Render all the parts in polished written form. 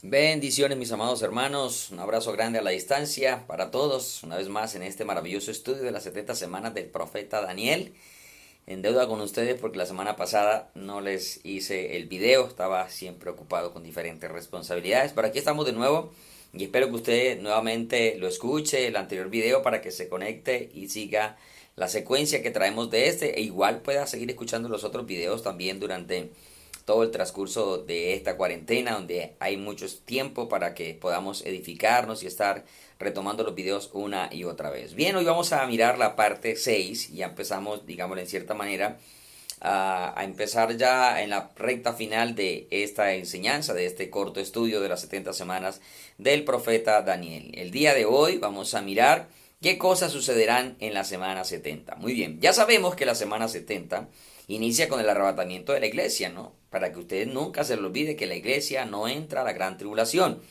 Bendiciones mis amados hermanos, un abrazo grande a la distancia para todos, una vez más en este maravilloso estudio de las 70 semanas del profeta Daniel. En deuda con ustedes porque la semana pasada no les hice el video, estaba siempre ocupado con diferentes responsabilidades, pero aquí estamos de nuevo y espero que usted nuevamente lo escuche, el anterior video, para que se conecte y siga la secuencia que traemos de este, e igual pueda seguir escuchando los otros videos también durante todo el transcurso de esta cuarentena, donde hay mucho tiempo para que podamos edificarnos y estar retomando los videos una y otra vez. Bien, hoy vamos a mirar la parte 6 y ya empezamos, digámoslo en cierta manera, a empezar ya en la recta final de esta enseñanza, de este corto estudio de las 70 semanas del profeta Daniel. El día de hoy vamos a mirar qué cosas sucederán en la semana 70. Muy bien, ya sabemos que la semana 70 inicia con el arrebatamiento de la iglesia, ¿no? Para que ustedes nunca se les olvide que la iglesia no entra a la gran tribulación.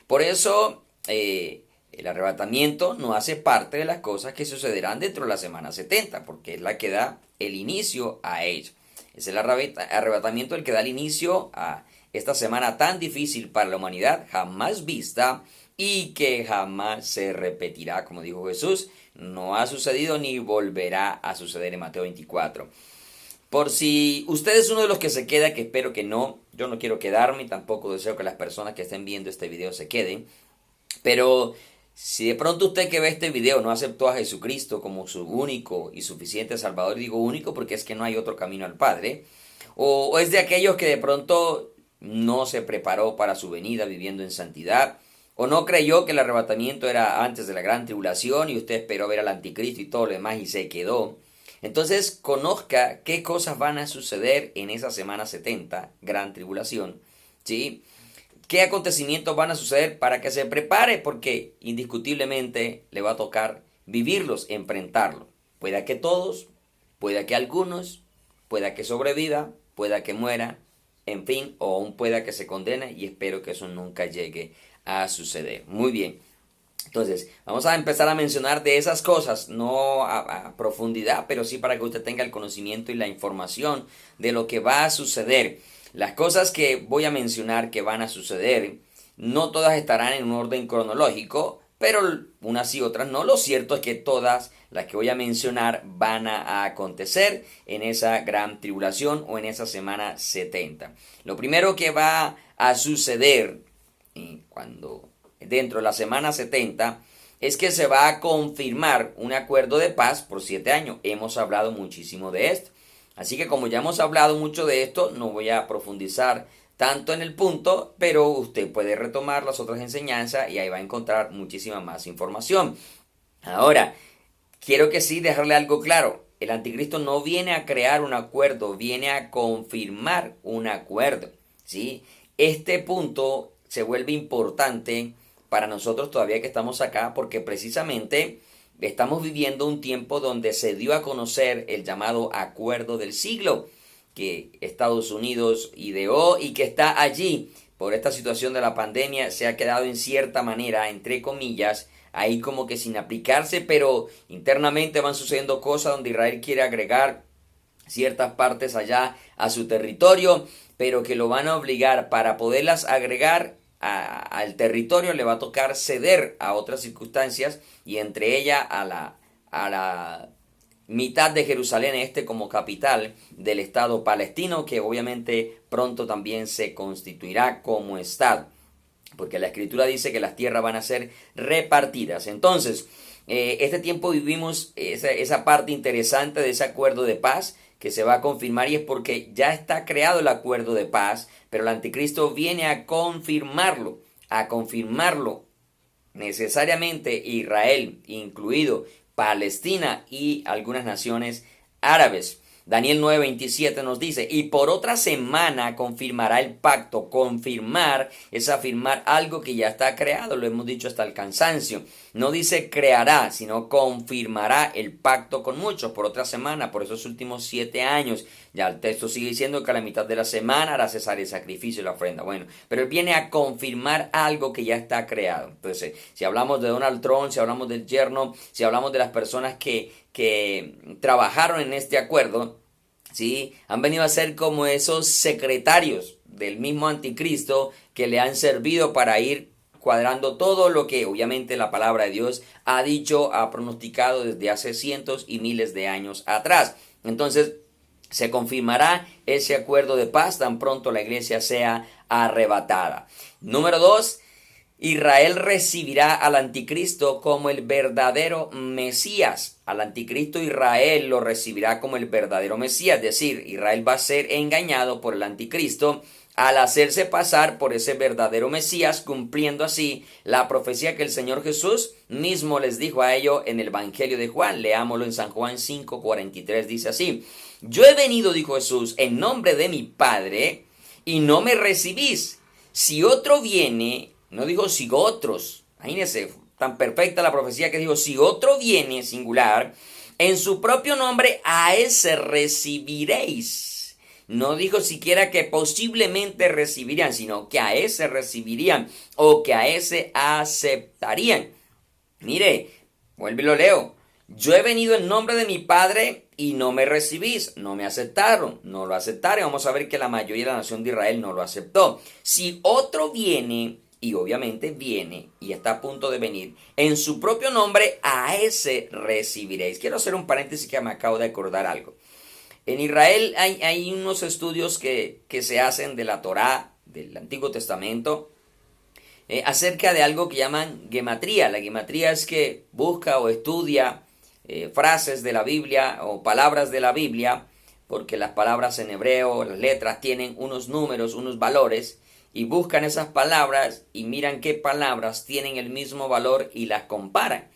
Por eso, el arrebatamiento no hace parte de las cosas que sucederán dentro de la semana 70, porque es la que da el inicio a ello. Es el arrebatamiento el que da el inicio a esta semana tan difícil para la humanidad, jamás vista y que jamás se repetirá, como dijo Jesús. No ha sucedido ni volverá a suceder en Mateo 24. Por si usted es uno de los que se queda, que espero que no, yo no quiero quedarme y tampoco deseo que las personas que estén viendo este video se queden, pero si de pronto usted que ve este video no aceptó a Jesucristo como su único y suficiente Salvador, digo único porque es que no hay otro camino al Padre, o es de aquellos que de pronto no se preparó para su venida viviendo en santidad, o no creyó que el arrebatamiento era antes de la gran tribulación y usted esperó ver al anticristo y todo lo demás y se quedó. Entonces conozca qué cosas van a suceder en esa semana 70, gran tribulación, ¿sí? ¿Qué acontecimientos van a suceder para que se prepare? Porque indiscutiblemente le va a tocar vivirlos, enfrentarlos. Pueda que todos, pueda que algunos, pueda que sobreviva, pueda que muera, en fin, o aún pueda que se condene, y espero que eso nunca llegue a suceder. Muy bien. Entonces, vamos a empezar a mencionar de esas cosas, no a profundidad, pero sí para que usted tenga el conocimiento y la información de lo que va a suceder. Las cosas que voy a mencionar que van a suceder, no todas estarán en un orden cronológico, pero unas y otras no. Lo cierto es que todas las que voy a mencionar van a acontecer en esa gran tribulación o en esa semana 70. Lo primero que va a suceder cuando dentro de la semana 70 es que se va a confirmar un acuerdo de paz por 7 años. Hemos hablado muchísimo de esto. Así que como ya hemos hablado mucho de esto, no voy a profundizar tanto en el punto, pero usted puede retomar las otras enseñanzas y ahí va a encontrar muchísima más información. Ahora, quiero que sí dejarle algo claro. El anticristo no viene a crear un acuerdo, viene a confirmar un acuerdo, ¿sí? Este punto se vuelve importante para nosotros todavía que estamos acá, porque precisamente estamos viviendo un tiempo donde se dio a conocer el llamado acuerdo del siglo que Estados Unidos ideó y que está allí por esta situación de la pandemia. Se ha quedado en cierta manera, entre comillas, ahí como que sin aplicarse, pero internamente van sucediendo cosas donde Israel quiere agregar ciertas partes allá a su territorio, pero que lo van a obligar para poderlas agregar al territorio. Le va a tocar ceder a otras circunstancias y entre ellas a la mitad de Jerusalén este como capital del Estado palestino, que obviamente pronto también se constituirá como Estado, porque la Escritura dice que las tierras van a ser repartidas. Entonces, este tiempo vivimos esa parte interesante de ese acuerdo de paz que se va a confirmar, y es porque ya está creado el acuerdo de paz, pero el anticristo viene a confirmarlo necesariamente Israel, incluido Palestina y algunas naciones árabes. Daniel 9:27 nos dice, y por otra semana confirmará el pacto. Confirmar es afirmar algo que ya está creado, lo hemos dicho hasta el cansancio. No dice creará, sino confirmará el pacto con muchos por otra semana, por esos últimos 7 años. Ya el texto sigue diciendo que a la mitad de la semana hará cesar el sacrificio y la ofrenda. Bueno, pero él viene a confirmar algo que ya está creado. Entonces, si hablamos de Donald Trump, si hablamos del yerno, si hablamos de las personas que trabajaron en este acuerdo, ¿sí? Han venido a ser como esos secretarios del mismo anticristo que le han servido para ir cuadrando todo lo que obviamente la palabra de Dios ha dicho, ha pronosticado desde hace cientos y miles de años atrás. Entonces, se confirmará ese acuerdo de paz tan pronto la iglesia sea arrebatada. Número 2, Israel recibirá al anticristo como el verdadero Mesías. Al anticristo Israel lo recibirá como el verdadero Mesías. Es decir, Israel va a ser engañado por el anticristo al hacerse pasar por ese verdadero Mesías, cumpliendo así la profecía que el Señor Jesús mismo les dijo a ellos en el Evangelio de Juan. Leámoslo en San Juan 5:43, dice así: yo he venido, dijo Jesús, en nombre de mi Padre, y no me recibís. Si otro viene, no dijo si otros, imagínense, tan perfecta la profecía que dijo, si otro viene, singular, en su propio nombre, a ese recibiréis. No dijo siquiera que posiblemente recibirían, sino que a ese recibirían o que a ese aceptarían. Mire, vuelvo y lo leo. Yo he venido en nombre de mi Padre y no me recibís, no me aceptaron, no lo aceptaron. Vamos a ver que la mayoría de la nación de Israel no lo aceptó. Si otro viene, y obviamente viene y está a punto de venir, en su propio nombre, a ese recibiréis. Quiero hacer un paréntesis que me acabo de acordar algo. En Israel hay unos estudios que se hacen de la Torá, del Antiguo Testamento, acerca de algo que llaman gematría. La gematría es que busca o estudia frases de la Biblia o palabras de la Biblia, porque las palabras en hebreo, las letras tienen unos números, unos valores, y buscan esas palabras y miran qué palabras tienen el mismo valor y las comparan.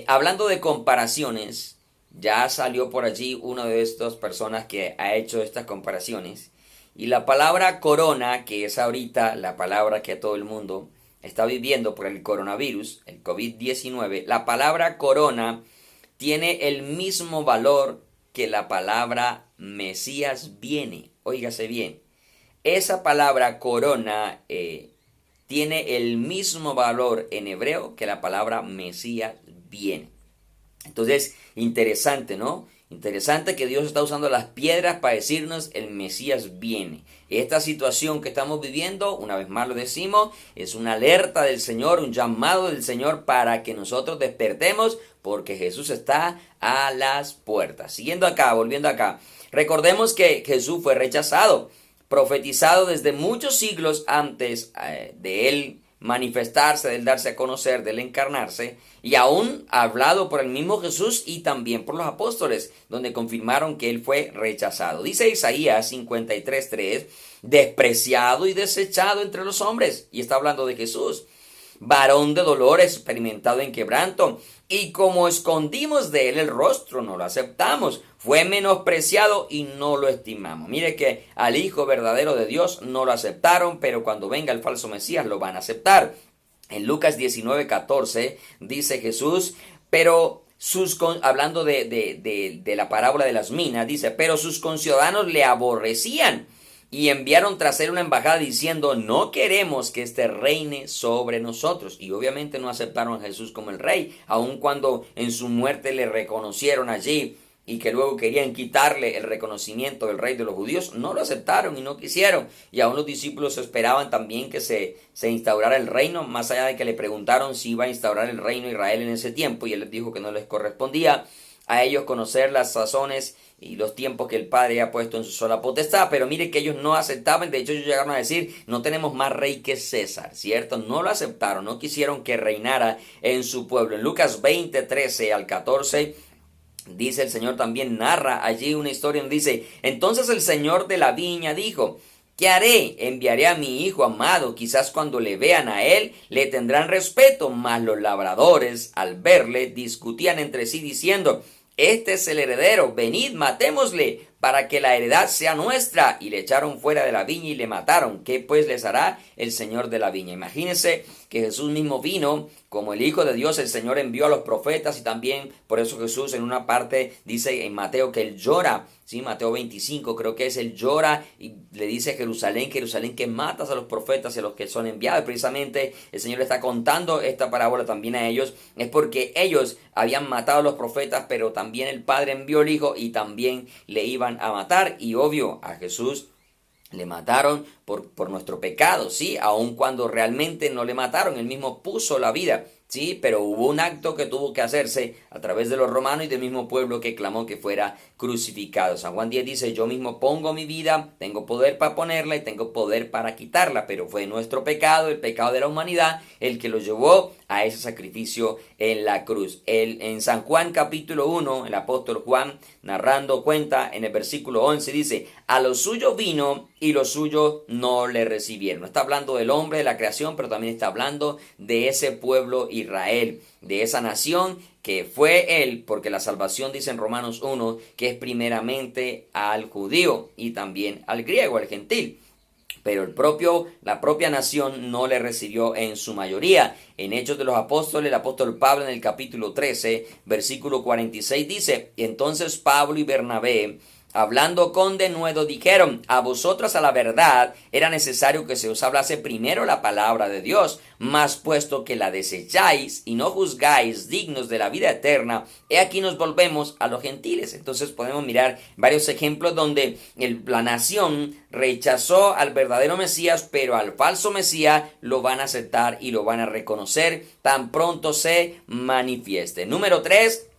Hablando de comparaciones, ya salió por allí una de estas personas que ha hecho estas comparaciones. Y la palabra corona, que es ahorita la palabra que todo el mundo está viviendo por el coronavirus, el COVID-19, la palabra corona tiene el mismo valor que la palabra Mesías viene. Óigase bien, esa palabra corona tiene el mismo valor en hebreo que la palabra Mesías viene. Entonces, interesante, ¿no? Interesante que Dios está usando las piedras para decirnos el Mesías viene. Esta situación que estamos viviendo, una vez más lo decimos, es una alerta del Señor, un llamado del Señor para que nosotros despertemos porque Jesús está a las puertas. Siguiendo acá, volviendo acá, recordemos que Jesús fue rechazado, profetizado desde muchos siglos antes de él manifestarse, del darse a conocer, del encarnarse, y aún hablado por el mismo Jesús y también por los apóstoles, donde confirmaron que él fue rechazado. Dice Isaías 53:3, despreciado y desechado entre los hombres, y está hablando de Jesús, varón de dolor, experimentado en quebranto, y como escondimos de él el rostro, no lo aceptamos, fue menospreciado y no lo estimamos. Mire que al Hijo verdadero de Dios no lo aceptaron, pero cuando venga el falso Mesías lo van a aceptar. En Lucas 19:14 dice Jesús, pero hablando de la parábola de las minas, dice, pero sus conciudadanos le aborrecían y enviaron tras él una embajada diciendo, no queremos que éste reine sobre nosotros. Y obviamente no aceptaron a Jesús como el rey, aun cuando en su muerte le reconocieron allí y que luego querían quitarle el reconocimiento del rey de los judíos. No lo aceptaron y no quisieron. Y aún los discípulos esperaban también que se instaurara el reino, más allá de que le preguntaron si iba a instaurar el reino de Israel en ese tiempo, y él les dijo que no les correspondía a ellos conocer las sazones y los tiempos que el Padre ha puesto en su sola potestad. Pero mire que ellos no aceptaban. De hecho, ellos llegaron a decir, no tenemos más rey que César, ¿cierto? No lo aceptaron, no quisieron que reinara en su pueblo. En Lucas 20:13-14 dice el Señor, también narra allí una historia donde dice, entonces el Señor de la viña dijo, ¿qué haré? Enviaré a mi hijo amado, quizás cuando le vean a él le tendrán respeto. Mas los labradores al verle discutían entre sí diciendo, este es el heredero, venid, matémosle para que la heredad sea nuestra. Y le echaron fuera de la viña y le mataron. ¿Qué pues les hará el Señor de la viña? Imagínense que Jesús mismo vino como el Hijo de Dios. El Señor envió a los profetas y también por eso Jesús en una parte dice en Mateo que él llora. Sí, Mateo 25 creo que es, él llora y le dice a Jerusalén, Jerusalén, que matas a los profetas y a los que son enviados. Precisamente el Señor le está contando esta parábola también a ellos. Es porque ellos habían matado a los profetas, pero también el Padre envió al Hijo y también le iban a matar. Y obvio, a Jesús Le mataron por nuestro pecado, ¿sí? Aun cuando realmente no le mataron, él mismo puso la vida, ¿sí? Pero hubo un acto que tuvo que hacerse a través de los romanos y del mismo pueblo que clamó que fuera crucificado. San Juan 10 dice, yo mismo pongo mi vida, tengo poder para ponerla y tengo poder para quitarla, pero fue nuestro pecado, el pecado de la humanidad, el que lo llevó a ese sacrificio en la cruz. En San Juan capítulo 1, el apóstol Juan narrando cuenta en el versículo 11 dice, a los suyos vino y los suyos no le recibieron. No está hablando del hombre, de la creación, pero también está hablando de ese pueblo Israel, de esa nación que fue él, porque la salvación dice en Romanos 1 que es primeramente al judío y también al griego, al gentil. Pero la propia nación no le recibió en su mayoría. En Hechos de los Apóstoles, el apóstol Pablo en el capítulo 13, versículo 46 dice, entonces Pablo y Bernabé, hablando con denuedo, dijeron, a vosotras a la verdad era necesario que se os hablase primero la palabra de Dios, mas puesto que la desecháis y no juzgáis dignos de la vida eterna, he aquí nos volvemos a los gentiles. Entonces podemos mirar varios ejemplos donde la nación rechazó al verdadero Mesías, pero al falso Mesías lo van a aceptar y lo van a reconocer tan pronto se manifieste. Número 3.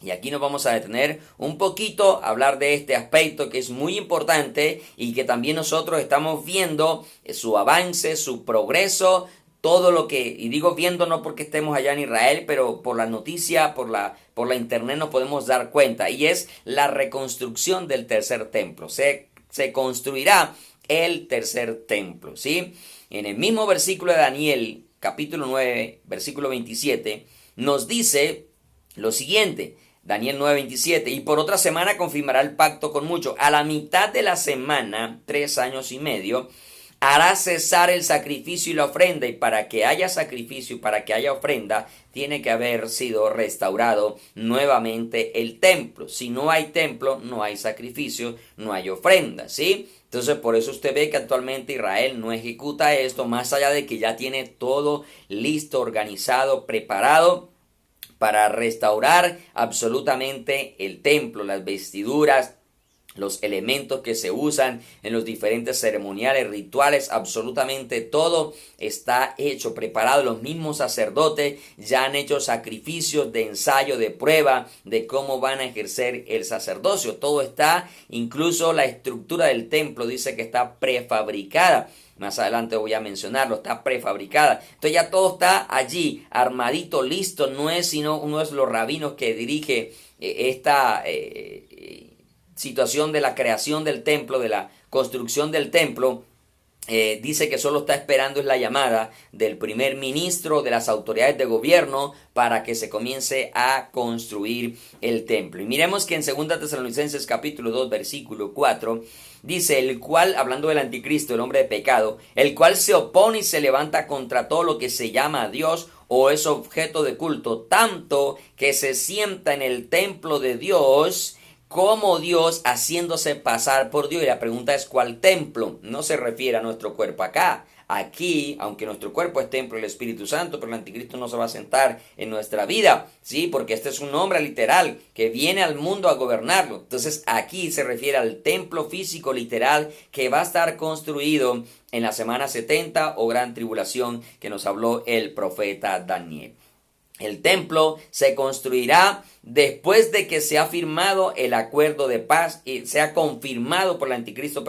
Y aquí nos vamos a detener un poquito a hablar de este aspecto que es muy importante y que también nosotros estamos viendo su avance, su progreso, todo lo que, y digo viendo no porque estemos allá en Israel, pero por la noticia, por la internet nos podemos dar cuenta, y es la reconstrucción del tercer templo. Se construirá el tercer templo, ¿sí? En el mismo versículo de Daniel, capítulo 9, versículo 27, nos dice lo siguiente. Daniel 9:27, y por otra semana confirmará el pacto con muchos. A la mitad de la semana, 3 años y medio, hará cesar el sacrificio y la ofrenda. Y para que haya sacrificio y para que haya ofrenda, tiene que haber sido restaurado nuevamente el templo. Si no hay templo, no hay sacrificio, no hay ofrenda, ¿sí? Entonces por eso usted ve que actualmente Israel no ejecuta esto, más allá de que ya tiene todo listo, organizado, preparado para restaurar absolutamente el templo, las vestiduras, los elementos que se usan en los diferentes ceremoniales, rituales, absolutamente todo está hecho, preparado. Los mismos sacerdotes ya han hecho sacrificios de ensayo, de prueba de cómo van a ejercer el sacerdocio. Todo está, incluso la estructura del templo dice que está prefabricada. Más adelante voy a mencionarlo, está prefabricada. Entonces ya todo está allí, armadito, listo. No es sino uno de los rabinos que dirige esta situación de la creación del templo, de la construcción del templo. Dice que solo está esperando es la llamada del primer ministro, de las autoridades de gobierno, para que se comience a construir el templo. Y miremos que en 2 Tesalonicenses capítulo 2 versículo 4 dice, el cual, hablando del anticristo, el hombre de pecado, el cual se opone y se levanta contra todo lo que se llama a Dios o es objeto de culto, tanto que se sienta en el templo de Dios como Dios, haciéndose pasar por Dios. Y la pregunta es, ¿cuál templo? No se refiere a nuestro cuerpo acá. Aquí, aunque nuestro cuerpo es templo del Espíritu Santo, pero el anticristo no se va a sentar en nuestra vida, ¿sí? Porque este es un hombre literal que viene al mundo a gobernarlo. Entonces aquí se refiere al templo físico literal que va a estar construido en la semana 70 o gran tribulación que nos habló el profeta Daniel. El templo se construirá después de que se ha firmado el acuerdo de paz y se ha confirmado por el anticristo,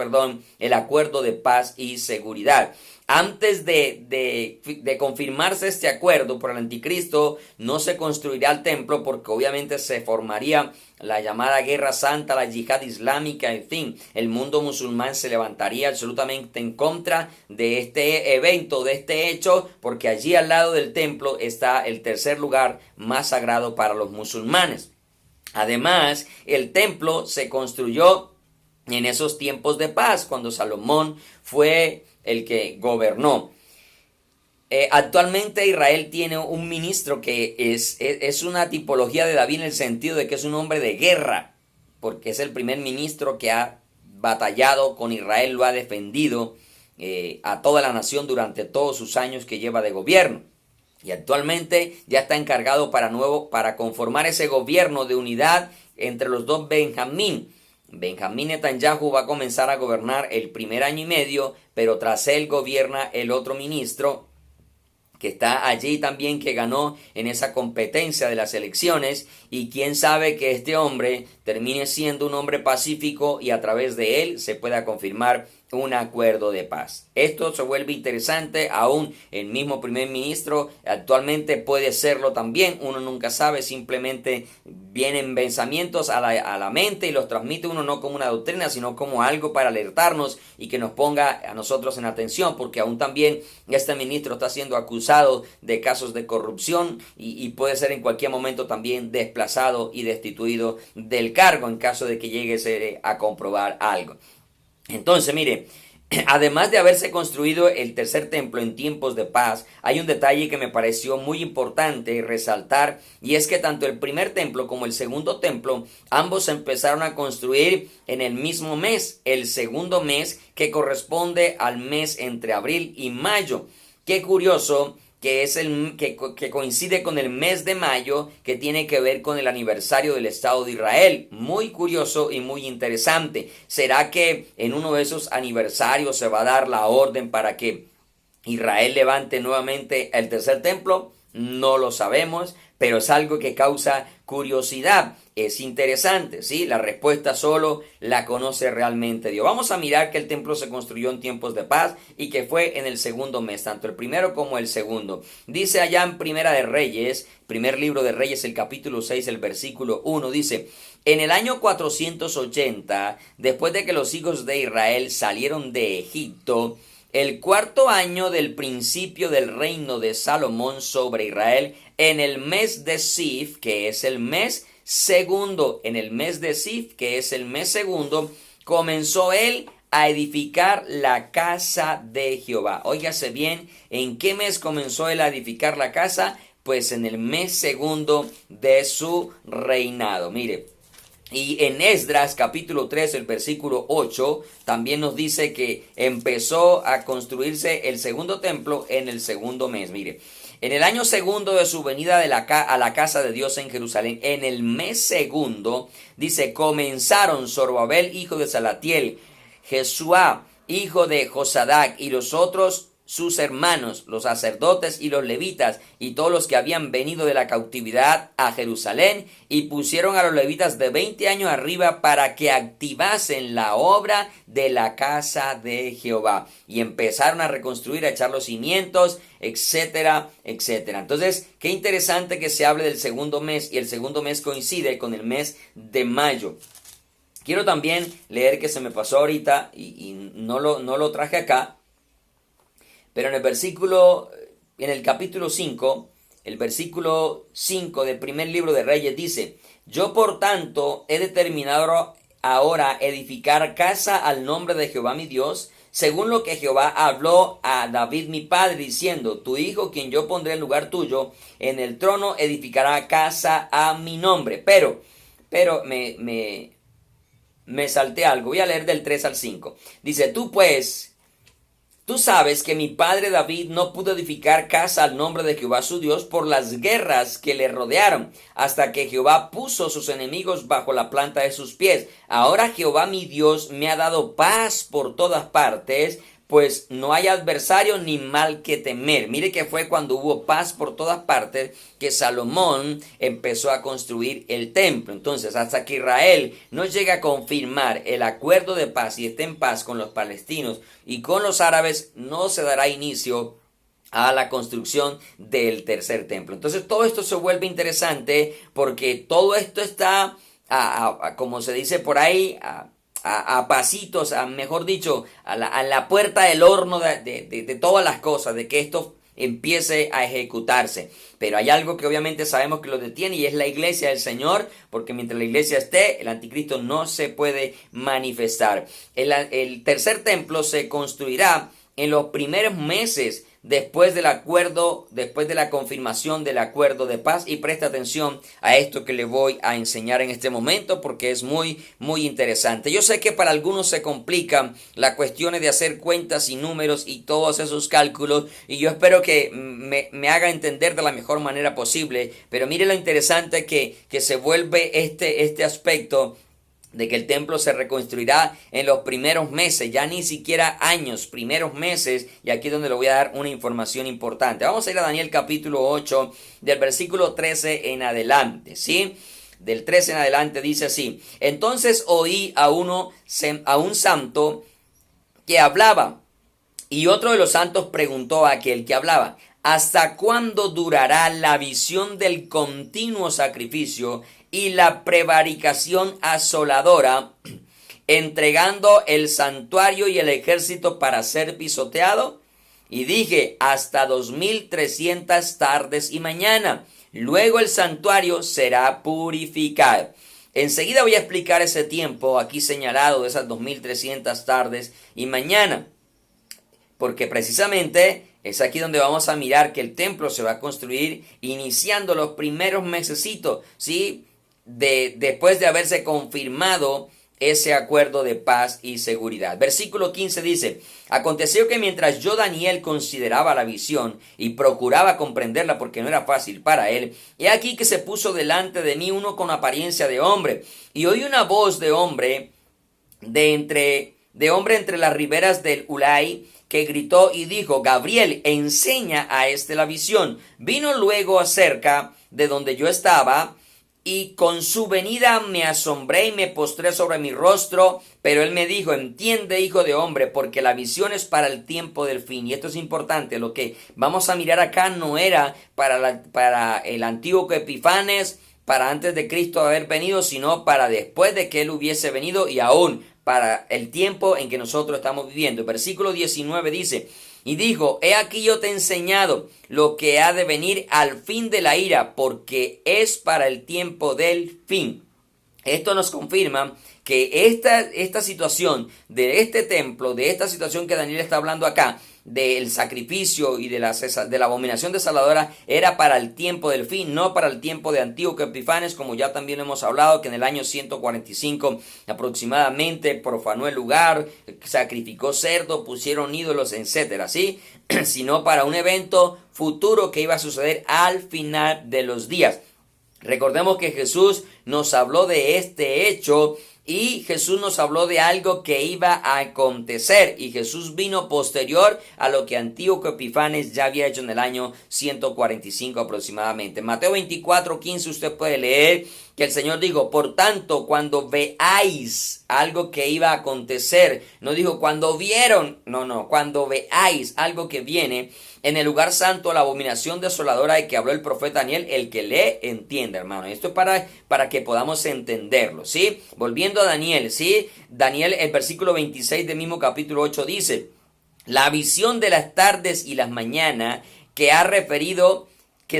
el acuerdo de paz y seguridad. Antes de confirmarse este acuerdo por el anticristo, no se construirá el templo porque obviamente se formaría la llamada guerra santa, la yihad islámica, en fin, el mundo musulmán se levantaría absolutamente en contra de este evento, de este hecho, porque allí al lado del templo está el tercer lugar más sagrado para los musulmanes. Además, el templo se construyó en esos tiempos de paz, cuando Salomón fue el que gobernó. Actualmente Israel tiene un ministro que es una tipología de David en el sentido de que es un hombre de guerra, porque es el primer ministro que ha batallado con Israel, lo ha defendido a toda la nación durante todos sus años que lleva de gobierno. Y actualmente ya está encargado para conformar ese gobierno de unidad entre los dos Benjamín, Benjamín Netanyahu va a comenzar a gobernar el primer año y medio, pero tras él gobierna el otro ministro que está allí también, que ganó en esa competencia de las elecciones, y quién sabe que este hombre termine siendo un hombre pacífico y a través de él se pueda confirmar un acuerdo de paz. Esto se vuelve interesante, aún el mismo primer ministro actualmente puede serlo también, uno nunca sabe, simplemente vienen pensamientos a la mente y los transmite uno no como una doctrina, sino como algo para alertarnos y que nos ponga a nosotros en atención, porque aún también este ministro está siendo acusado de casos de corrupción y puede ser en cualquier momento también desplazado y destituido del cargo en caso de que llegue a comprobar algo. Entonces, mire, además de haberse construido el tercer templo en tiempos de paz, hay un detalle que me pareció muy importante resaltar, y es que tanto el primer templo como el segundo templo, ambos se empezaron a construir en el mismo mes, el segundo mes, que corresponde al mes entre abril y mayo. Qué curioso que es que coincide con el mes de mayo, que tiene que ver con el aniversario del Estado de Israel. Muy curioso y muy interesante. ¿Será que en uno de esos aniversarios se va a dar la orden para que Israel levante nuevamente el tercer templo? No lo sabemos, pero es algo que causa curiosidad. Es interesante, ¿sí? La respuesta solo la conoce realmente Dios. Vamos a mirar que el templo se construyó en tiempos de paz y que fue en el segundo mes, tanto el primero como el segundo. Dice allá en Primera de Reyes, primer libro de Reyes, el capítulo 6, el versículo 1, dice: en el año 480, después de que los hijos de Israel salieron de Egipto, el cuarto año del principio del reino de Salomón sobre Israel, en el mes de Sif, que es el mes segundo, comenzó él a edificar la casa de Jehová. Óigase bien, ¿en qué mes comenzó él a edificar la casa? Pues en el mes segundo de su reinado. Mire, y en Esdras capítulo 3, el versículo 8, también nos dice que empezó a construirse el segundo templo en el segundo mes. Mire, en el año segundo de su venida a la casa de Dios en Jerusalén, en el mes segundo, dice, comenzaron Zorobabel, hijo de Salatiel, Jesuá, hijo de Josadac, y los otros sus hermanos, los sacerdotes y los levitas, y todos los que habían venido de la cautividad a Jerusalén, y pusieron a los levitas de 20 años arriba para que activasen la obra de la casa de Jehová. Y empezaron a reconstruir, a echar los cimientos, etcétera, etcétera. Entonces, qué interesante que se hable del segundo mes, y el segundo mes coincide con el mes de mayo. Quiero también leer, que se me pasó ahorita y no lo traje acá, pero en el capítulo 5, el versículo 5 del primer libro de Reyes dice: yo por tanto he determinado ahora edificar casa al nombre de Jehová mi Dios, según lo que Jehová habló a David mi padre, diciendo: tu hijo, quien yo pondré en lugar tuyo en el trono, edificará casa a mi nombre. Pero me salté algo. Voy a leer del 3 al 5. Dice: tú sabes que mi padre David no pudo edificar casa al nombre de Jehová su Dios por las guerras que le rodearon, hasta que Jehová puso sus enemigos bajo la planta de sus pies. Ahora Jehová mi Dios me ha dado paz por todas partes, pues no hay adversario ni mal que temer. Mire que fue cuando hubo paz por todas partes que Salomón empezó a construir el templo. Entonces, hasta que Israel no llegue a confirmar el acuerdo de paz y esté en paz con los palestinos y con los árabes, no se dará inicio a la construcción del tercer templo. Entonces, todo esto se vuelve interesante porque todo esto está, como se dice por ahí, a pasitos, mejor dicho, a la puerta del horno de todas las cosas, de que esto empiece a ejecutarse. Pero hay algo que obviamente sabemos que lo detiene, y es la iglesia del Señor, porque mientras la iglesia esté, el anticristo no se puede manifestar. El tercer templo se construirá en los primeros meses después del acuerdo, después de la confirmación del acuerdo de paz. Y presta atención a esto que le voy a enseñar en este momento, porque es muy, muy interesante. Yo sé que para algunos se complican las cuestiones de hacer cuentas y números y todos esos cálculos, y yo espero que me haga entender de la mejor manera posible. Pero mire lo interesante que se vuelve este aspecto de que el templo se reconstruirá en los primeros meses, ya ni siquiera años, primeros meses, y aquí es donde le voy a dar una información importante. Vamos a ir a Daniel capítulo 8, del versículo 13 en adelante, ¿sí? Del 13 en adelante dice así: entonces oí a un santo que hablaba, y otro de los santos preguntó a aquel que hablaba: ¿hasta cuándo durará la visión del continuo sacrificio y la prevaricación asoladora, entregando el santuario y el ejército para ser pisoteado? Y dije: hasta 2300 tardes y mañana. Luego el santuario será purificado. Enseguida voy a explicar ese tiempo aquí señalado de esas 2300 tardes y mañana, porque precisamente es aquí donde vamos a mirar que el templo se va a construir iniciando los primeros mesecitos, ¿sí? Después de haberse confirmado ese acuerdo de paz y seguridad. Versículo 15 dice: aconteció que mientras yo, Daniel, consideraba la visión y procuraba comprenderla porque no era fácil para él, he aquí que se puso delante de mí uno con apariencia de hombre, y oí una voz de hombre entre las riberas del Ulai, que gritó y dijo: Gabriel, enseña a este la visión. Vino luego acerca de donde yo estaba, y con su venida me asombré y me postré sobre mi rostro, pero él me dijo: entiende, hijo de hombre, porque la visión es para el tiempo del fin. Y esto es importante, lo que vamos a mirar acá no era para el Antíoco Epifanes, para antes de Cristo haber venido, sino para después de que él hubiese venido, y aún para el tiempo en que nosotros estamos viviendo. Versículo 19 dice: y dijo: he aquí yo te he enseñado lo que ha de venir al fin de la ira, porque es para el tiempo del fin. Esto nos confirma que esta situación de este templo, de esta situación que Daniel está hablando acá, del sacrificio y de la abominación desoladora, era para el tiempo del fin, no para el tiempo de Antíoco Epifanes, como ya también hemos hablado, que en el año 145 aproximadamente profanó el lugar, sacrificó cerdo, pusieron ídolos, etcétera, ¿sí? Sino para un evento futuro que iba a suceder al final de los días. Recordemos que Jesús nos habló de este hecho, y Jesús nos habló de algo que iba a acontecer, y Jesús vino posterior a lo que Antíoco Epifanes ya había hecho en el año 145 aproximadamente. Mateo 24:15 usted puede leer que el Señor dijo: por tanto, cuando veáis algo que iba a acontecer, no dijo cuando vieron, no, cuando veáis algo que viene en el lugar santo, la abominación desoladora de que habló el profeta Daniel, el que lee entiende, hermano. Esto es para que podamos entenderlo, ¿sí? Volviendo a Daniel, ¿sí? Daniel, el versículo 26 del mismo capítulo 8 dice: la visión de las tardes y las mañanas que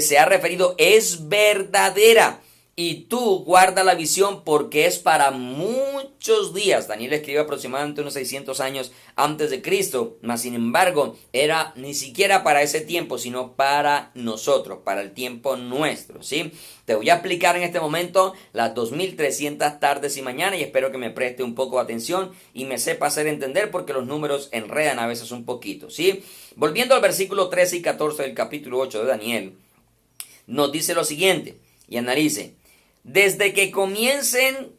se ha referido es verdadera. Y tú guarda la visión, porque es para muchos días. Daniel escribió aproximadamente unos 600 años antes de Cristo, mas sin embargo era ni siquiera para ese tiempo, sino para nosotros, para el tiempo nuestro, ¿sí? Te voy a explicar en este momento las 2300 tardes y mañanas, y espero que me preste un poco de atención y me sepa hacer entender, porque los números enredan a veces un poquito, ¿sí? Volviendo al versículo 13 y 14 del capítulo 8 de Daniel, nos dice lo siguiente, y analice: desde que comiencen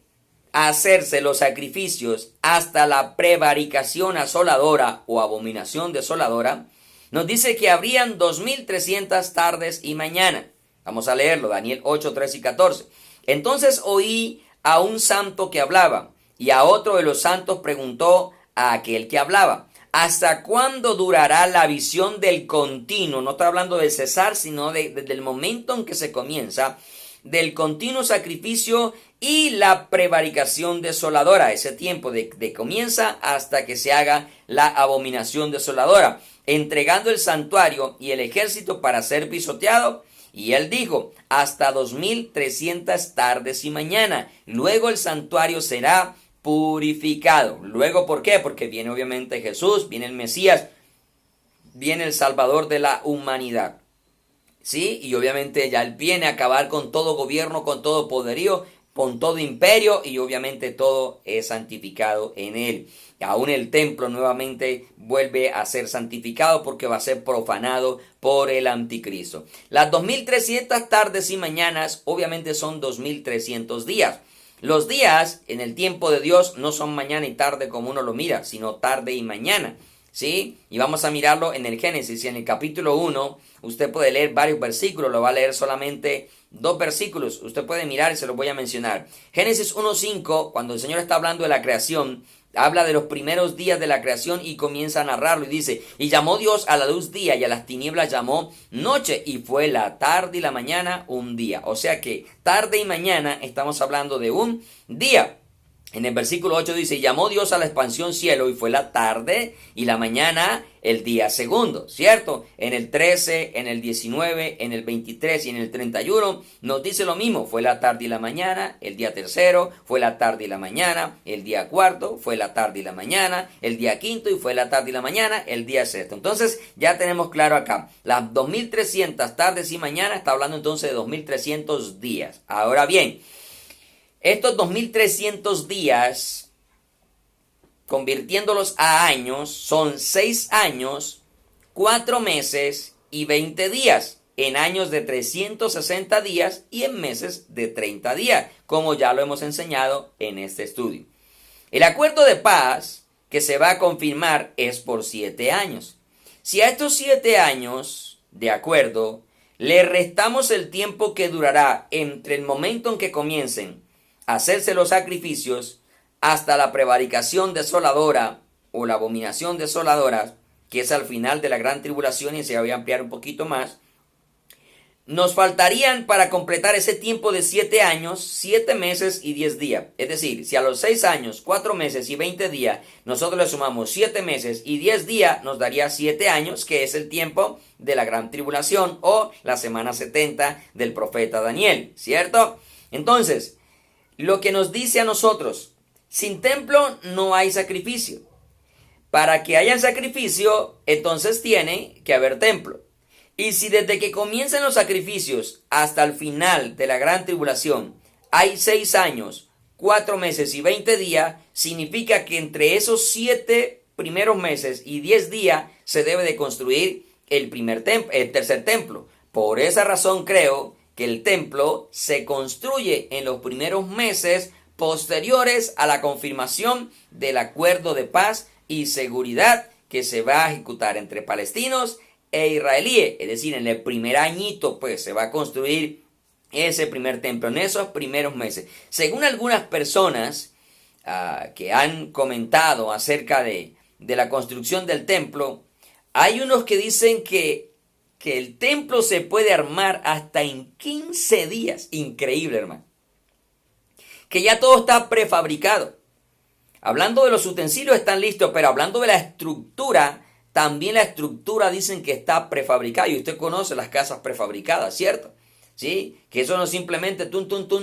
a hacerse los sacrificios hasta la prevaricación asoladora o abominación desoladora, nos dice que habrían 2300 tardes y mañana. Vamos a leerlo, Daniel 8, 13 y 14. Entonces oí a un santo que hablaba, y a otro de los santos preguntó a aquel que hablaba: ¿hasta cuándo durará la visión del continuo? No está hablando del cesar, sino desde el momento en que se comienza, del continuo sacrificio y la prevaricación desoladora, ese tiempo de comienza hasta que se haga la abominación desoladora, entregando el santuario y el ejército para ser pisoteado. Y él dijo: hasta 2300 tardes y mañana. Luego el santuario será purificado. Luego, ¿por qué? Porque viene obviamente Jesús, viene el Mesías, viene el Salvador de la humanidad, ¿sí? Y obviamente ya él viene a acabar con todo gobierno, con todo poderío, con todo imperio, y obviamente todo es santificado en él. Aún el templo nuevamente vuelve a ser santificado, porque va a ser profanado por el anticristo. Las 2300 tardes y mañanas obviamente son 2300 días. Los días en el tiempo de Dios no son mañana y tarde como uno lo mira, sino tarde y mañana. ¿Sí? Y vamos a mirarlo en el Génesis, y en el capítulo 1, usted puede leer varios versículos, lo va a leer solamente 2 versículos, usted puede mirar y se los voy a mencionar. Génesis 1:5, cuando el Señor está hablando de la creación, habla de los primeros días de la creación y comienza a narrarlo y dice, y llamó Dios a la luz día y a las tinieblas llamó noche, y fue la tarde y la mañana un día. O sea que tarde y mañana estamos hablando de un día. En el versículo 8 dice, llamó Dios a la expansión cielo, y fue la tarde y la mañana el día segundo, ¿cierto? En el 13, en el 19, en el 23 y en el 31 nos dice lo mismo, fue la tarde y la mañana el día tercero, fue la tarde y la mañana el día cuarto, fue la tarde y la mañana el día quinto, y fue la tarde y la mañana el día sexto. Entonces ya tenemos claro acá, las 2300 tardes y mañana está hablando entonces de 2300 días. Ahora bien, estos 2300 días, convirtiéndolos a años, son 6 años, 4 meses y 20 días, en años de 360 días y en meses de 30 días, como ya lo hemos enseñado en este estudio. El acuerdo de paz que se va a confirmar es por 7 años. Si a estos 7 años de acuerdo le restamos el tiempo que durará entre el momento en que comiencen hacerse los sacrificios hasta la prevaricación desoladora o la abominación desoladora, que es al final de la gran tribulación, y se va a ampliar un poquito más, nos faltarían para completar ese tiempo de 7 años, 7 meses y 10 días. Es decir, si a los 6 años, 4 meses y 20 días nosotros le sumamos 7 meses y 10 días, nos daría 7 años, que es el tiempo de la gran tribulación o la semana 70 del profeta Daniel, ¿cierto? Entonces, lo que nos dice a nosotros, sin templo no hay sacrificio. Para que haya sacrificio, entonces tiene que haber templo. Y si desde que comiencen los sacrificios hasta el final de la gran tribulación hay 6 años, 4 meses y 20 días, significa que entre esos 7 primeros meses y 10 días se debe de construir el tercer templo. Por esa razón creo que el templo se construye en los primeros meses posteriores a la confirmación del acuerdo de paz y seguridad que se va a ejecutar entre palestinos e israelíes. Es decir, en el primer añito pues se va a construir ese primer templo, en esos primeros meses. Según algunas personas que han comentado acerca de la construcción del templo, hay unos que dicen que el templo se puede armar hasta en 15 días. Increíble, hermano. Que ya todo está prefabricado. Hablando de los utensilios están listos, pero hablando de la estructura, también la estructura dicen que está prefabricada. Y usted conoce las casas prefabricadas, ¿cierto? ¿Sí? Que eso no es simplemente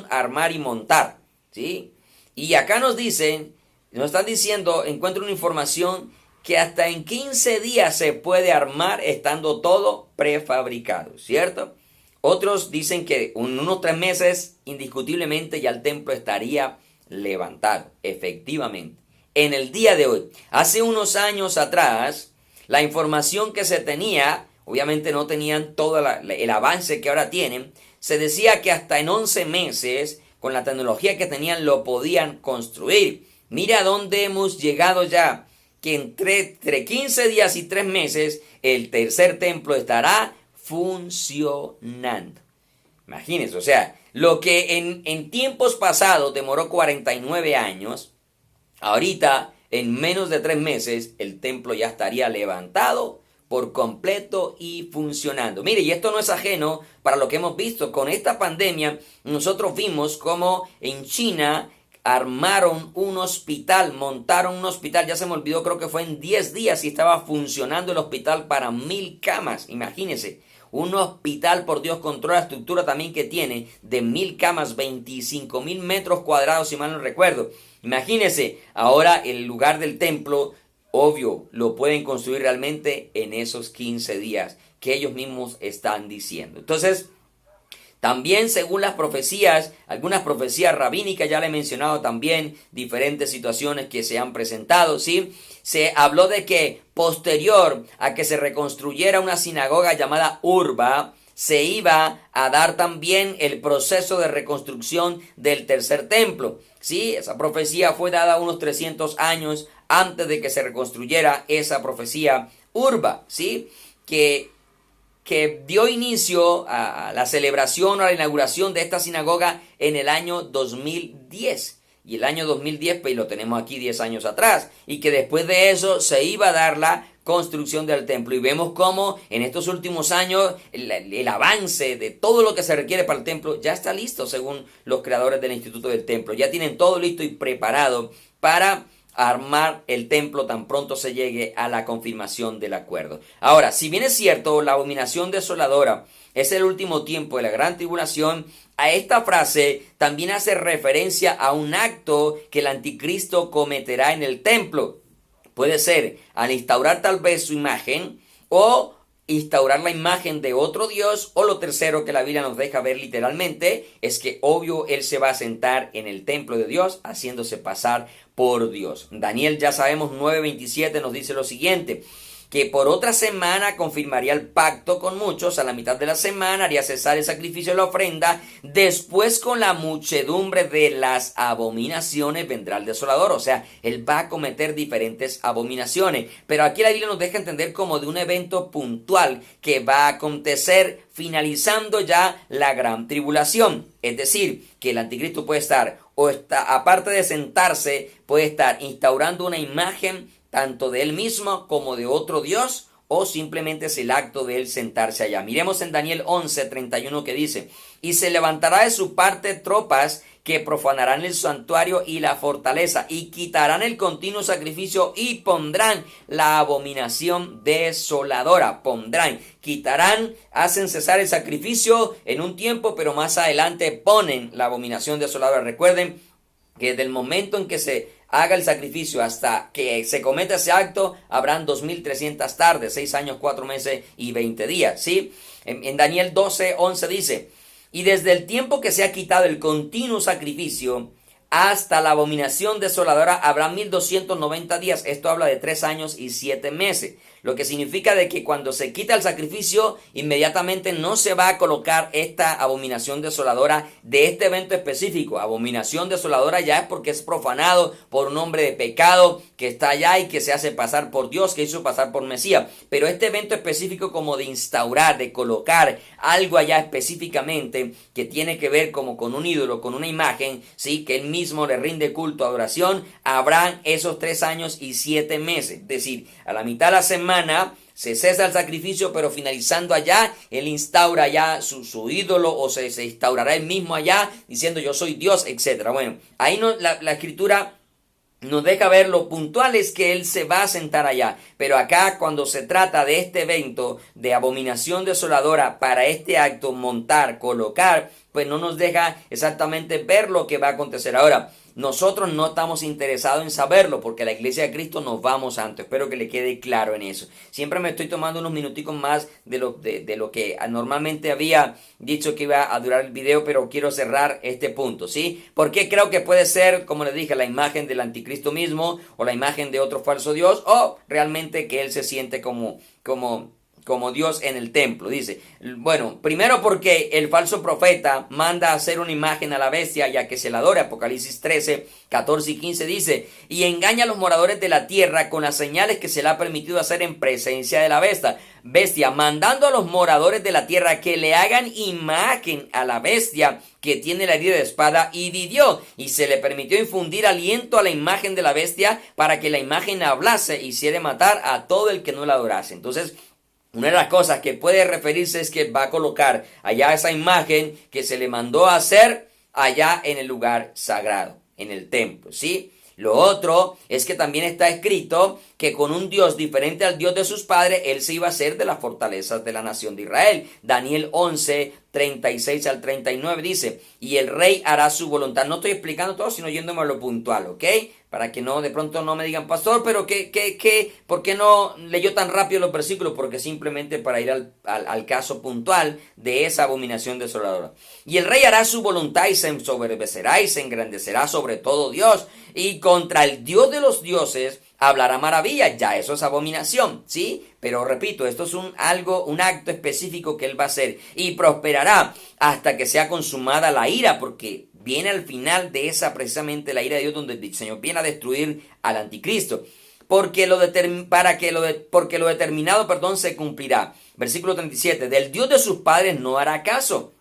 armar y montar, ¿sí? Y acá nos están diciendo, encuentro una información que hasta en 15 días se puede armar estando todo prefabricado, ¿cierto? Otros dicen que en unos 3 meses indiscutiblemente ya el templo estaría levantado. Efectivamente, en el día de hoy, hace unos años atrás, la información que se tenía, obviamente no tenían todo el avance que ahora tienen, se decía que hasta en 11 meses, con la tecnología que tenían, lo podían construir. Mira a dónde hemos llegado ya, que entre 15 días y 3 meses el tercer templo estará funcionando. Imagínense, o sea, lo que en tiempos pasados demoró 49 años, ahorita en menos de 3 meses el templo ya estaría levantado por completo y funcionando. Mire, y esto no es ajeno para lo que hemos visto. Con esta pandemia nosotros vimos cómo en China armaron un hospital, montaron un hospital, ya se me olvidó, creo que fue en 10 días y estaba funcionando el hospital para 1000 camas, imagínense, un hospital, por Dios, con toda la estructura también que tiene, de 1000 camas, 25,000 metros cuadrados, si mal no recuerdo. Imagínense, ahora el lugar del templo, obvio, lo pueden construir realmente en esos 15 días que ellos mismos están diciendo. Entonces, también según las profecías, algunas profecías rabínicas, ya le he mencionado también diferentes situaciones que se han presentado, ¿sí? Se habló de que posterior a que se reconstruyera una sinagoga llamada Urba, se iba a dar también el proceso de reconstrucción del tercer templo. Sí, esa profecía fue dada unos 300 años antes de que se reconstruyera esa profecía urba, ¿sí? Que dio inicio a la celebración o a la inauguración de esta sinagoga en el año 2010. Y el año 2010, pues lo tenemos aquí 10 años atrás. Y que después de eso se iba a dar la construcción del templo. Y vemos cómo en estos últimos años el avance de todo lo que se requiere para el templo ya está listo, según los creadores del Instituto del Templo. Ya tienen todo listo y preparado para armar el templo tan pronto se llegue a la confirmación del acuerdo. Ahora, si bien es cierto, la abominación desoladora es el último tiempo de la gran tribulación, a esta frase también hace referencia a un acto que el anticristo cometerá en el templo. Puede ser al instaurar tal vez su imagen o instaurar la imagen de otro Dios, o lo tercero que la Biblia nos deja ver literalmente es que obvio él se va a sentar en el templo de Dios haciéndose pasar por Dios. Daniel, ya sabemos, 9:27 nos dice lo siguiente: que por otra semana confirmaría el pacto con muchos, a la mitad de la semana haría cesar el sacrificio y la ofrenda, después con la muchedumbre de las abominaciones vendrá el desolador. O sea, él va a cometer diferentes abominaciones, pero aquí la Biblia nos deja entender como de un evento puntual que va a acontecer finalizando ya la gran tribulación. Es decir, que el anticristo puede estar, aparte de sentarse, puede estar instaurando una imagen tanto de él mismo como de otro Dios, o simplemente es el acto de él sentarse allá. Miremos en Daniel 11:31 que dice: y se levantará de su parte tropas que profanarán el santuario y la fortaleza, y quitarán el continuo sacrificio y pondrán la abominación desoladora. Quitarán, hacen cesar el sacrificio en un tiempo, pero más adelante ponen la abominación desoladora. Recuerden que desde el momento en que se haga el sacrificio hasta que se cometa ese acto, habrán 2300 tardes, 6 años, 4 meses y 20 días, ¿sí? En Daniel 12:11 dice: y desde el tiempo que se ha quitado el continuo sacrificio hasta la abominación desoladora habrá 1290 días. Esto habla de 3 años y 7 meses. Lo que significa de que cuando se quita el sacrificio, inmediatamente no se va a colocar esta abominación desoladora de este evento específico. Abominación desoladora ya es porque es profanado por un hombre de pecado que está allá y que se hace pasar por Dios, que hizo pasar por Mesías. Pero este evento específico como de instaurar, de colocar algo allá específicamente que tiene que ver como con un ídolo, con una imagen, ¿sí? Que él mismo le rinde culto, adoración, habrán esos 3 años y 7 meses. Es decir, a la mitad de la semana se cesa el sacrificio, pero finalizando allá, él instaura ya su ídolo, o se instaurará él mismo allá, diciendo yo soy Dios, etc. Bueno, ahí la escritura nos deja ver lo puntual es que él se va a sentar allá. Pero acá, cuando se trata de este evento de abominación desoladora, para este acto, montar, colocar, pues no nos deja exactamente ver lo que va a acontecer. Ahora, nosotros no estamos interesados en saberlo, porque la iglesia de Cristo nos vamos santos. Espero que le quede claro en eso. Siempre me estoy tomando unos minuticos más de lo que normalmente había dicho que iba a durar el video, pero quiero cerrar este punto, ¿sí? Porque creo que puede ser, como les dije, la imagen del anticristo mismo, o la imagen de otro falso Dios, o realmente que él se siente como Dios en el templo. Dice, bueno, primero porque el falso profeta manda a hacer una imagen a la bestia y a que se la adore. Apocalipsis 13:14 y 15 dice: y engaña a los moradores de la tierra con las señales que se le ha permitido hacer en presencia de la bestia, mandando a los moradores de la tierra que le hagan imagen a la bestia que tiene la herida de espada, y vivió, y se le permitió infundir aliento a la imagen de la bestia para que la imagen hablase, y hiciera matar a todo el que no la adorase. Entonces, una de las cosas que puede referirse es que va a colocar allá esa imagen que se le mandó a hacer allá en el lugar sagrado, en el templo, ¿sí? Lo otro es que también está escrito que con un Dios diferente al Dios de sus padres, él se iba a hacer de las fortalezas de la nación de Israel. Daniel 11:36 al 39 dice: y el rey hará su voluntad. No estoy explicando todo, sino yéndome a lo puntual, ¿ok? Para que no, de pronto no me digan, pastor, pero ¿por qué no leyó tan rápido los versículos? Porque simplemente para ir al caso puntual de esa abominación desoladora. Y el rey hará su voluntad y se ensoberbecerá y se engrandecerá sobre todo Dios, y contra el Dios de los dioses hablará maravillas, ya eso es abominación, ¿sí? Pero repito, esto es un acto específico que él va a hacer, y prosperará hasta que sea consumada la ira, porque viene al final de esa precisamente la ira de Dios, donde el Señor viene a destruir al anticristo. Porque lo determinado, se cumplirá. Versículo 37, del Dios de sus padres no hará caso.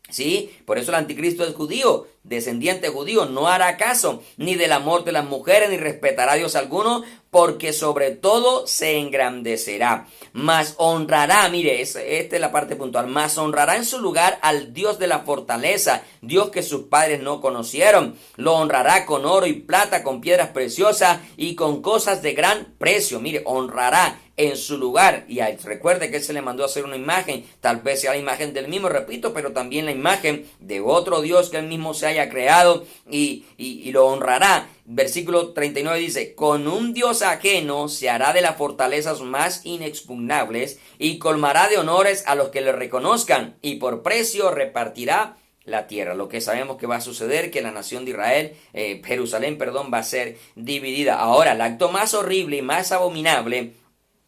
¿Sí? Por eso el anticristo es judío, descendiente judío, no hará caso ni del amor de las mujeres, ni respetará a Dios alguno, porque sobre todo se engrandecerá. Mas honrará, mire, esta es la parte puntual, mas honrará en su lugar al Dios de la fortaleza, Dios que sus padres no conocieron. Lo honrará con oro y plata, con piedras preciosas y con cosas de gran precio. Mire, honrará en su lugar. Y recuerde que él se le mandó a hacer una imagen, tal vez sea la imagen del mismo, repito, pero también la imagen de otro Dios que él mismo se haya creado, y lo honrará. Versículo 39 dice, con un Dios ajeno se hará de las fortalezas más inexpugnables y colmará de honores a los que le reconozcan, y por precio repartirá la tierra. Lo que sabemos que va a suceder, que la nación de Israel, Jerusalén, va a ser dividida. Ahora, el acto más horrible y más abominable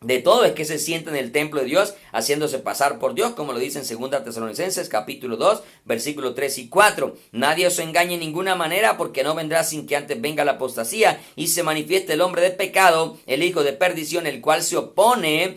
de todo es que se sienta en el templo de Dios haciéndose pasar por Dios, como lo dice en 2 Tesalonicenses capítulo 2 versículos 3 y 4. Nadie os engañe en ninguna manera, porque no vendrá sin que antes venga la apostasía y se manifieste el hombre de pecado, el hijo de perdición, el cual se opone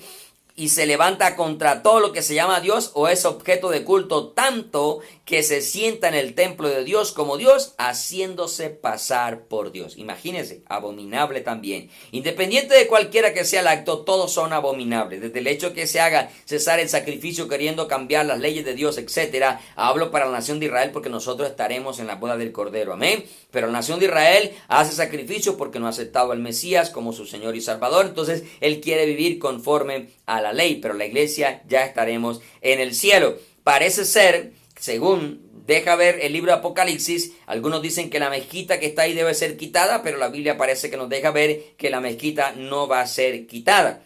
y se levanta contra todo lo que se llama Dios o es objeto de culto, tanto que se sienta en el templo de Dios como Dios, haciéndose pasar por Dios. Imagínense, abominable también. Independiente de cualquiera que sea el acto, todos son abominables. Desde el hecho que se haga cesar el sacrificio queriendo cambiar las leyes de Dios, etcétera. Hablo para la nación de Israel porque nosotros estaremos en la boda del Cordero. Amén. Pero la nación de Israel hace sacrificio porque no ha aceptado al Mesías como su Señor y Salvador. Entonces, él quiere vivir conforme a la ley, pero la iglesia ya estaremos en el cielo. Parece ser, según deja ver el libro de Apocalipsis, algunos dicen que la mezquita que está ahí debe ser quitada, pero la Biblia parece que nos deja ver que la mezquita no va a ser quitada,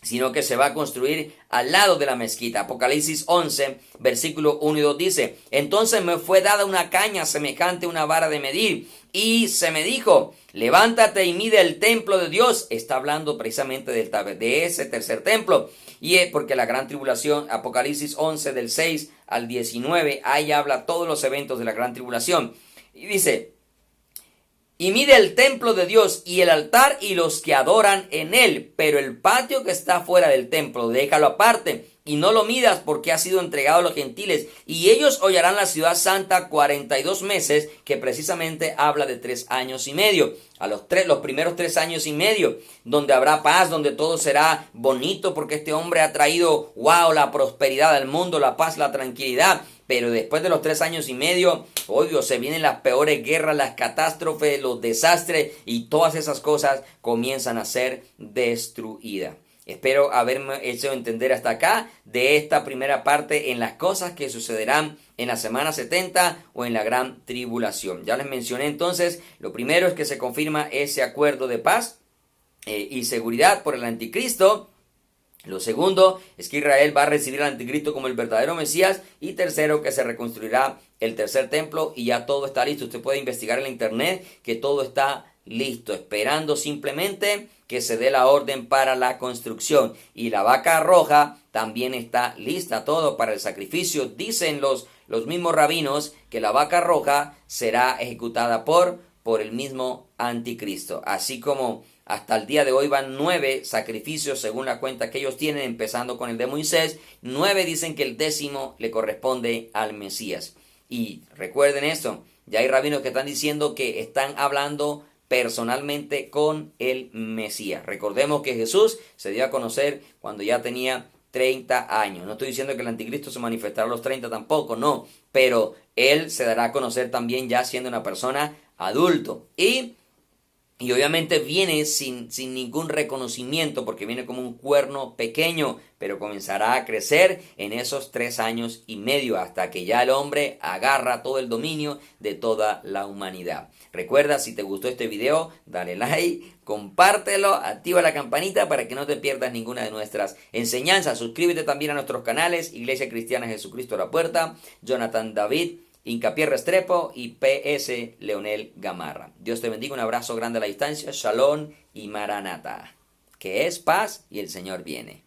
sino que se va a construir al lado de la mezquita. Apocalipsis 11, versículo 1 y 2 dice, entonces me fue dada una caña semejante a una vara de medir, y se me dijo, levántate y mide el templo de Dios. Está hablando precisamente de ese tercer templo. Y es porque la gran tribulación, Apocalipsis 11 del 6 al 19, ahí habla todos los eventos de la gran tribulación. Y dice, y mide el templo de Dios y el altar y los que adoran en él, pero el patio que está fuera del templo, déjalo aparte y no lo midas, porque ha sido entregado a los gentiles, y ellos hollarán la ciudad santa 42 meses, que precisamente habla de 3 años y medio. A los primeros 3 años y medio, donde habrá paz, donde todo será bonito, porque este hombre ha traído, la prosperidad al mundo, la paz, la tranquilidad. Pero después de los 3 años y medio, obvio, se vienen las peores guerras, las catástrofes, los desastres, y todas esas cosas comienzan a ser destruidas. Espero haberme hecho entender hasta acá de esta primera parte en las cosas que sucederán en la semana 70 o en la gran tribulación. Ya les mencioné entonces, lo primero es que se confirma ese acuerdo de paz y seguridad por el anticristo. Lo segundo es que Israel va a recibir al anticristo como el verdadero Mesías. Y tercero, que se reconstruirá el tercer templo y ya todo está listo. Usted puede investigar en la internet que todo está listo, esperando simplemente que se dé la orden para la construcción. Y la vaca roja también está lista, todo para el sacrificio. Dicen los mismos rabinos que la vaca roja será ejecutada por el mismo anticristo. Así como hasta el día de hoy van 9 sacrificios según la cuenta que ellos tienen, empezando con el de Moisés. 9 dicen que el 10º le corresponde al Mesías. Y recuerden esto, ya hay rabinos que están diciendo que están hablando personalmente con el Mesías. Recordemos que Jesús se dio a conocer cuando ya tenía 30 años. No estoy diciendo que el anticristo se manifestará a los 30 tampoco, no. Pero él se dará a conocer también ya siendo una persona adulto. Y obviamente viene sin ningún reconocimiento, porque viene como un cuerno pequeño, pero comenzará a crecer en esos 3 años y medio hasta que ya el hombre agarra todo el dominio de toda la humanidad. Recuerda, si te gustó este video, dale like, compártelo, activa la campanita para que no te pierdas ninguna de nuestras enseñanzas. Suscríbete también a nuestros canales, Iglesia Cristiana Jesucristo a la Puerta, Jonathan David Incapié Restrepo y PS Leonel Gamarra. Dios te bendiga, un abrazo grande a la distancia, Shalom y Maranata, que es paz y el Señor viene.